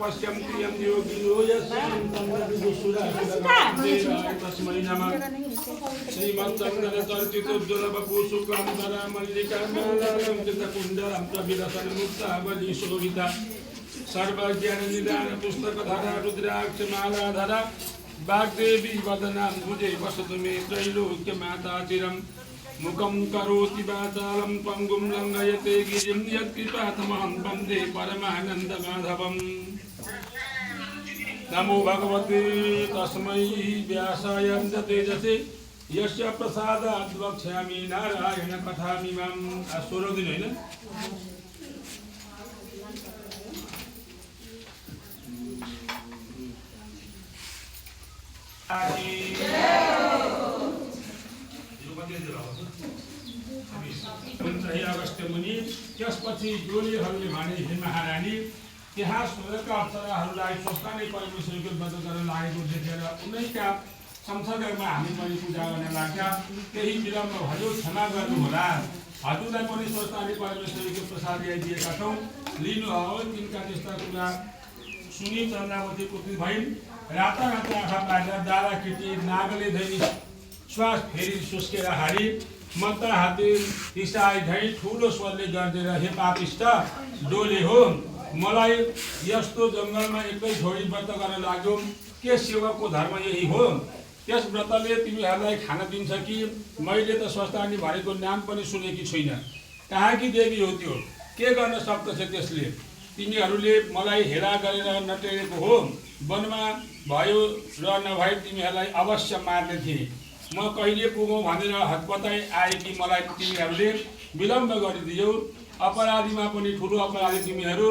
पश्यम प्रियम योगिनो यस्मिन् तन्मधुसुरा तस्मै नमः श्रीमन्तङ्गल चर्चितोज्ज्वलवपु शुक्लं धरा मल्लिकामालां चित्तकुण्डलं च विलसन्मुक्तावली शोभिता सर्वज्ञाननिदान पुस्तकधरा रुद्राक्षमालाधरा वाग्देवी वदनाम्बुजे वसतु मे त्रैलोक्यमाता चिरम् मुखं करोति वाचालं पङ्गुं लङ्घयते गिरिं यत्कृपातमहं वन्दे परमानन्दमाधवम् नमो भगवते तस्मै व्यासाय तेजसे यस्य प्रसादात् वक्ष्यामि नारायण कथामिमाम्। 16 दिन हैन अगस्त्य मुनि त्यसपछि जोलीहरूले भने हे महारानी त्यहाँ स्वर्गका अप्सराहरूलाई स्वस्थानै परमेश्वरको व्रत गर्न लागेको देखेर उनैका संसर्गमा हामी पनि पूजा गर्न लाग्दा केही विलम्ब भयो, क्षमा गर्नुहोला। हजुरलाई पनि स्वस्थानै परमेश्वरको प्रसाद ल्याइदिएका छौँ, लिनुहोस्। तिनका त्यस्ता कुरा सुनि चन्द्रावती पुत्री भइन्। राता राता आँखा पारेर दादा केटी नागले धैनी श्वास फेरि सुस्केर हारी मत्ता हाते हिसाई धै ठुलो स्वरले गर्देर हे पापिष्ट डोले हो, मलाई यस्तो जङ्गलमा एक्लै छोडी व्रत गर्न लाग्यो, के सेवकको धर्म यही हो? त्यस व्रतले तिमीहरूलाई खान दिन्छ कि? मैले त स्वस्थानी भनेको नाम पनि सुनेकी छुइनँ। कहाँकी देवी हो त्यो? के गर्न सक्दछ त्यसले? तिमीहरूले मलाई हेला गरेर नटेरेको हो। वनमा भयो र नभए तिमीहरूलाई अवश्य मार्ने थिए। म कहिले पुगौँ भनेर हतपताइ आएकी मलाई तिमीहरूले विलम्ब गरिदियौ। अपराधीमा पनि ठुलो अपराधी तिमीहरू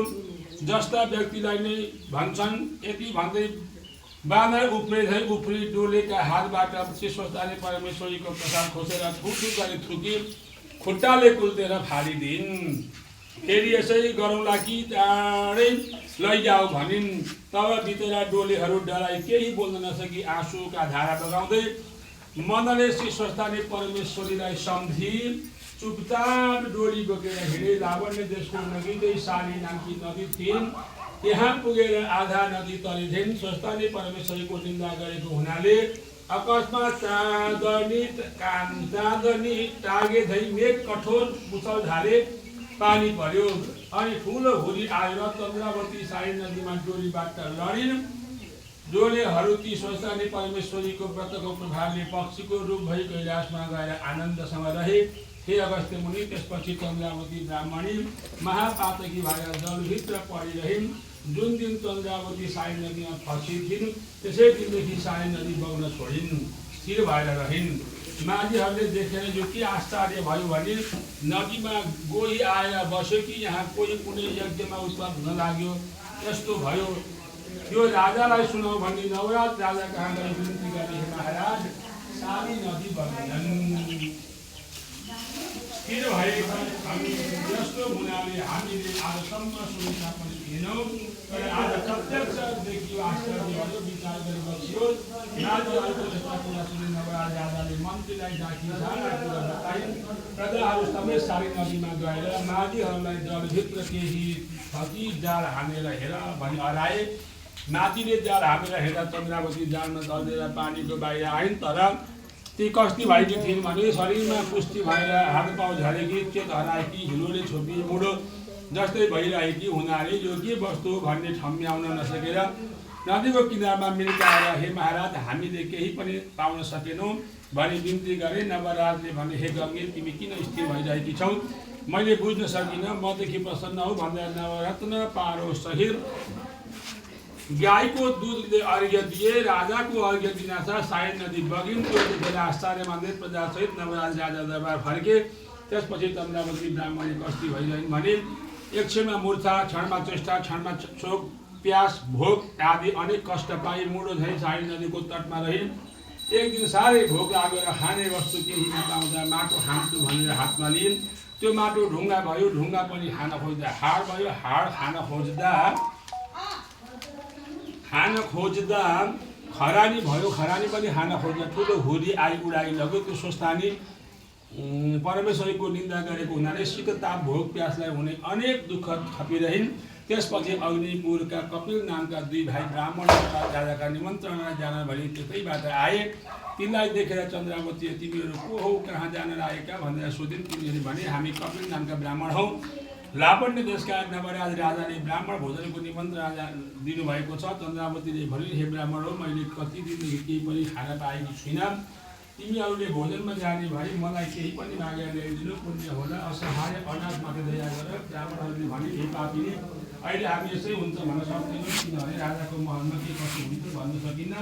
जस्ता व्यक्तिलाई नै भन्छन्। यति भन्दै बानर उफ्रे उफ्री डोलेका हातबाट स्वस्थानी परमेश्वरीको प्रसाद खोसेर थुथु गरी थुकी खुट्टाले कुल्तेर फालिदिन्। फेरि यसै गरौँला कि चाँडै लैजाऊ भनिन्। तब बितेरा डोलेहरू डराई केही बोल्न नसकी आँसुका धारा बगाउँदै मनले श्री स्वस्थानी परमेश्वरीलाई सम्झी चुपचाप डोली बोकेर हिँडे। लावण्य देशको नजिकै साली नामकी नदी थिइन्। त्यहाँ पुगेर आधा नदी तलिदिन्। स्वस्थानी परमेश्वरीको निन्दा गरेको हुनाले अकस्मात चाँदनी टागे झै मेघ कठोर मुसलधारे पानी पर्यो अनि ठुलो हुरी आएर चन्द्रावती साई नदीमा डोलीबाट लडिन्। डोलेहरू ती स्वस्थानी परमेश्वरीको व्रतको प्रभावले पक्षीको रूप भई कैलाशमा गएर आनन्दसँग रहे। हे अगस्त्य मुनि, त्यसपछि चन्द्रावती ब्राह्मणी महापातकी भएर जलभित्र परिरहिन्। जुन दिन चन्द्रावती साई नदीमा फसिथिन् त्यसै दिनदेखि साई नदी बग्न छोडिन्, स्थिर भएर रहिन्। माझीहरूले देखेर यो के आश्चर्य भयो भने नदीमा गोही आएर बस्यो कि यहाँ कोही कुनै यज्ञमा उत्पाद हुन लाग्यो, यस्तो भयो। यो राजालाई सुनाऊ भनी नवराज राजा कहाँ गएर विनती गरे। हे महाराज, सारी नदी बग्दैनन्, स्थिर भएका हामी यस्तो हुनाले हामीले आजसम्म सुनेका पनि थिएनौँ, तर आज प्रत्यक्ष देखियो, आश्चर्य भयो। विचार गरी बसियोस्। राजाहरूको यस्ता कुरा सुने नवराज राजाले मन्त्रीलाई डाकी सारा कुरा बताइन्। प्रजाहरू समेत सारी नदीमा गएर माझीहरूलाई जलभित्र केही थकी जाल हानेर हेर भनी हराए। माझीले जाल हानेर हेर्दा चन्द्रावती जालमा चढेर पानीको बाहिर आइन्। तर ती कस्ती भएकी थिइन् भने शरीरमा पुष्टि भएर हातपाउ झरेकी, चेत हराएकी, हिलोले छोपी मुडो जस्तै भइरहेकी हुनाले यो के वस्तु हो भन्ने ठम्म्याउन नसकेर नदीको किनारमा मिल्काएर हे महाराज, हामीले केही पनि पाउन सकेनौँ भनी बिन्ती गरे। नवराजले भने हे गङ्गे, तिमी किन स्थिर भइरहेकी छौ? मैले बुझ्न सकिनँ। मदेखि प्रसन्न हो भन्दा नवरत्न पारो सहित गाईको दुधले अर्घ्य दिए। राजाको अर्घ्य दिनासाथ साई नदी बगिन्। त्यो देखेर आश्चर्य मान्दै प्रजासहित नवराज राजा दरबार फर्के। त्यसपछि चन्द्रावती ब्राह्मणी कस्ती भइरहन् भने एक क्षणमा मूर्छा, क्षणमा चेष्टा, क्षणमा शोक, प्यास, भोक आदि अनेक कष्ट पाई मुडो झै साई नदीको तटमा रहिन्। एक दिन साह्रै भोक लागेर खाने वस्तु केही नपाउँदा माटो खान्छु भनेर हातमा लिइन्। त्यो माटो ढुङ्गा भयो, ढुङ्गा पनि खान खोज्दा हाड भयो, हाड खान खोज्दा खरानी भयो, खरानी पनि खान खोज्दा ठुलो हुरी आई उडाइ लग्यो। त्यो स्वस्थानी परमेश्वरीको निन्दा गरेको हुनाले शीतताप, भोक, प्यासलाई हुने अनेक दुःख थपिरहिन्। त्यसपछि अग्निपुरका कपिल नामका 2 भाइ ब्राह्मण राजाका निमन्त्रणा जान भनी त्यतैबाट आए। तिनलाई देखेर चन्द्रावती तिमीहरू को हौ, कहाँ जान लागेका भनेर सोधिन्। तिनीहरूले भने हामी कपिल नामका ब्राह्मण हौ। लावण्य देशका नवराज राजाले ब्राह्मण भोजनको निमन्त्रणा दिनुभएको छ। चन्द्रावतीले भनिन्, हे ब्राह्मण हो, मैले कति दिनदेखि केही पनि खान पाएकी छुइनँ। तिमीहरूले भोजनमा जाने भए मलाई केही पनि मागेर ल्याइदिनु, पुण्य होला। असहाय अनाथमाथि दया गरेर ब्राह्मणहरूले भने, हे पापीले, अहिले हामी यसै हुन्छ भन्न सक्दैनौँ, किनभने राजाको महलमा के कसो हुन्छ भन्न सकिन्न।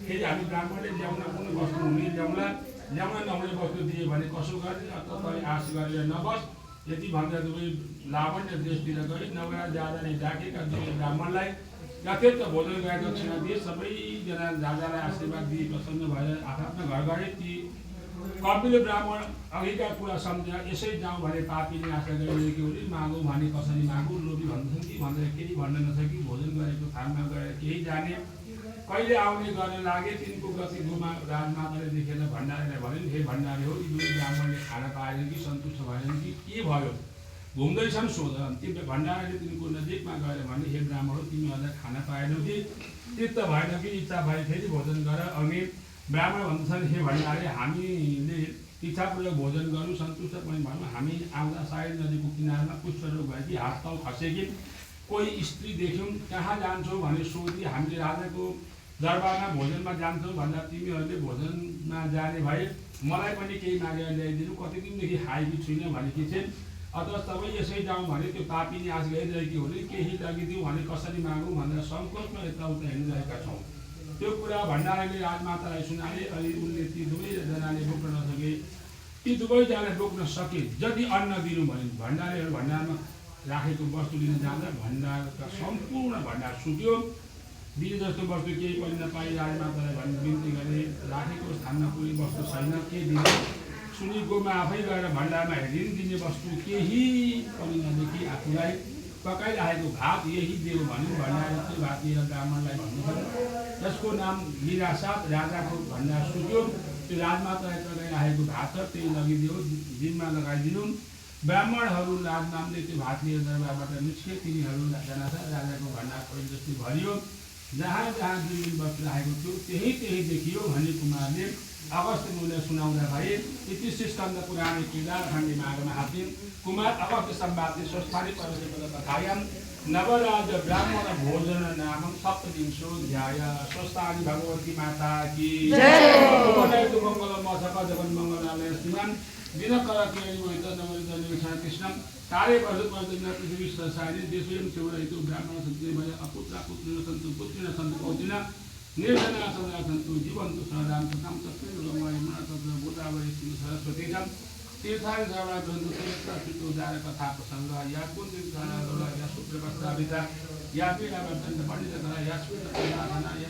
फेरि हामी ब्राह्मणले ल्याउन कुन वस्तु हुने ल्याउला, ल्याउन नहुने वस्तु दिए भने कसो गर्ने, अथवा तँले आश गरेर नबस। यति भन्दा दुवै लावण्य देशतिर गए। नवराज राजाले डाकेका 2 ब्राह्मणलाई यथेष्ट भोजन गरेर दक्षिणा दिए। सबैजना राजालाई आशीर्वाद दिए प्रसन्न भएर आफ्नो घर गए। ती कपिल ब्राह्मण अघिका कुरा सम्झेर यसै जाउँ भने पापीले आशा गरिरहेको हो, मागौँ भने कसरी मागौँ, लोभी भन्छन् कि भनेर केही भन्न नसकी भोजन गरेको थालमा गएर केही जाने। कहिले आउने गर्न लागे। तिनको गति गुमा राजमाताले देखेर भण्डारीलाई भनिन्, हे भण्डारी हो, यी 2 ब्राह्मणले खाना पाएन कि सन्तुष्ट भएन कि के भयो, घुम्दैछन् सोध। त्यो भण्डारीले तिनको नजिकमा गएर भने, हे ब्राह्मण हो, तिमीहरूलाई खाना पाएनौ कि चित्त भएन कि इच्छा भए फेरि भोजन गर। अनि ब्राह्मण भन्छन्, हे भण्डारी, हामीले इच्छापूर्वक भोजन गरौँ, सन्तुष्ट पनि भनौँ। हामी आउँदा सायद नदीको किनारमा कुष्ठरोग भयो कि हात तल खसेकी कोही स्त्री देख्यौँ, कहाँ जान्छौ भने सोधी। हामीले राजाको दरबारमा भोजनमा जान्छौँ भन्दा तिमीहरूले भोजनमा जाने भए मलाई पनि केही मागेर ल्याइदिनु, कति दिनदेखि खाएकी छुइनँ भनेकी छिन्। अथवा तपाईँ यसै जाउँ भने त्यो पापीले आश गरिरहेकी हो, केही लगिदिउँ भने कसरी मागौँ भनेर सङ्कोचमा यताउता हिँडिरहेका छौँ। त्यो कुरा भण्डारीले राजमातालाई सुनाए। अनि उनले ती 2जनाले बोक्न नसके। ती 2जनाले बोक्न सके जति अन्न दिनु भने भण्डारीहरू भण्डारमा राखेको वस्तु लिन जाँदा भण्डारका सम्पूर्ण भण्डार सुक्यो। दिए जस्तो वस्तु केही पनि नपाई राजमातालाई भन्ने बिन्ती गरे, राखेको स्थानमा कुनै वस्तु छैन, के दिने। सुनि गोमा आफै गएर भण्डारमा हेरिन्, दिने वस्तु केही पनि नदेखि आफूलाई पकाइराखेको भात यही देऊ भन्यो। भण्डारी त्यो भात लिएर ब्राह्मणलाई भन्नुभयो। जसको नाम निराशात राजाको भण्डार सुक्यो, त्यो राजमातालाई पकाइराखेको भात छ, त्यही लगिदियो, दिनमा लगाइदिनु। ब्राह्मणहरू राजनामले त्यो भात लिएर दरबारबाट निस्के। तिनीहरू जनासाथ राजाको भण्डार पहिलो जस्तै भरियो। जहाँ जहाँ 2 दिन वस्तु राखेको थियो त्यही त्यही देखियो भने कुमारले अगस्त्य मुनिलाई सुनाउँदा भए। इति स्कन्द पुराणे केदारखण्डीमा आगम हातिम कुमार अगस्त्य संवादे स्वस्थानी परमेश्वर कथायाम नवराज ब्राह्मण भोजन नामं सप्तविंशोऽध्याय। स्वस्थानी भगवती माता की जय। मंगलम सका जगन मंगलालय श्रीमान दिनकर केलिवैत नवरित निवेशन कृष्णम कार्य वर्धत वर्धन पृथ्वी संसारी देशोयम सेवरहितो ब्राह्मण सन्ति अपुत्रा पुत्रिण सन्तु पुत्रिण सन्तु कौतिना निर्जना सदा सन्तु जीवन्तु सदां सतां तत्त्वमयमना तत्र गोदावरी सिंह सरस्वती जम तीर्थानि सर्वा बन्धु तीर्थाचितो उदार कथा प्रसंग या कुन्दित गाना गौरा या सुप्रप्रस्ताविता या पीडा वर्तन्त पंडित करा या स्मृत प्रदाना या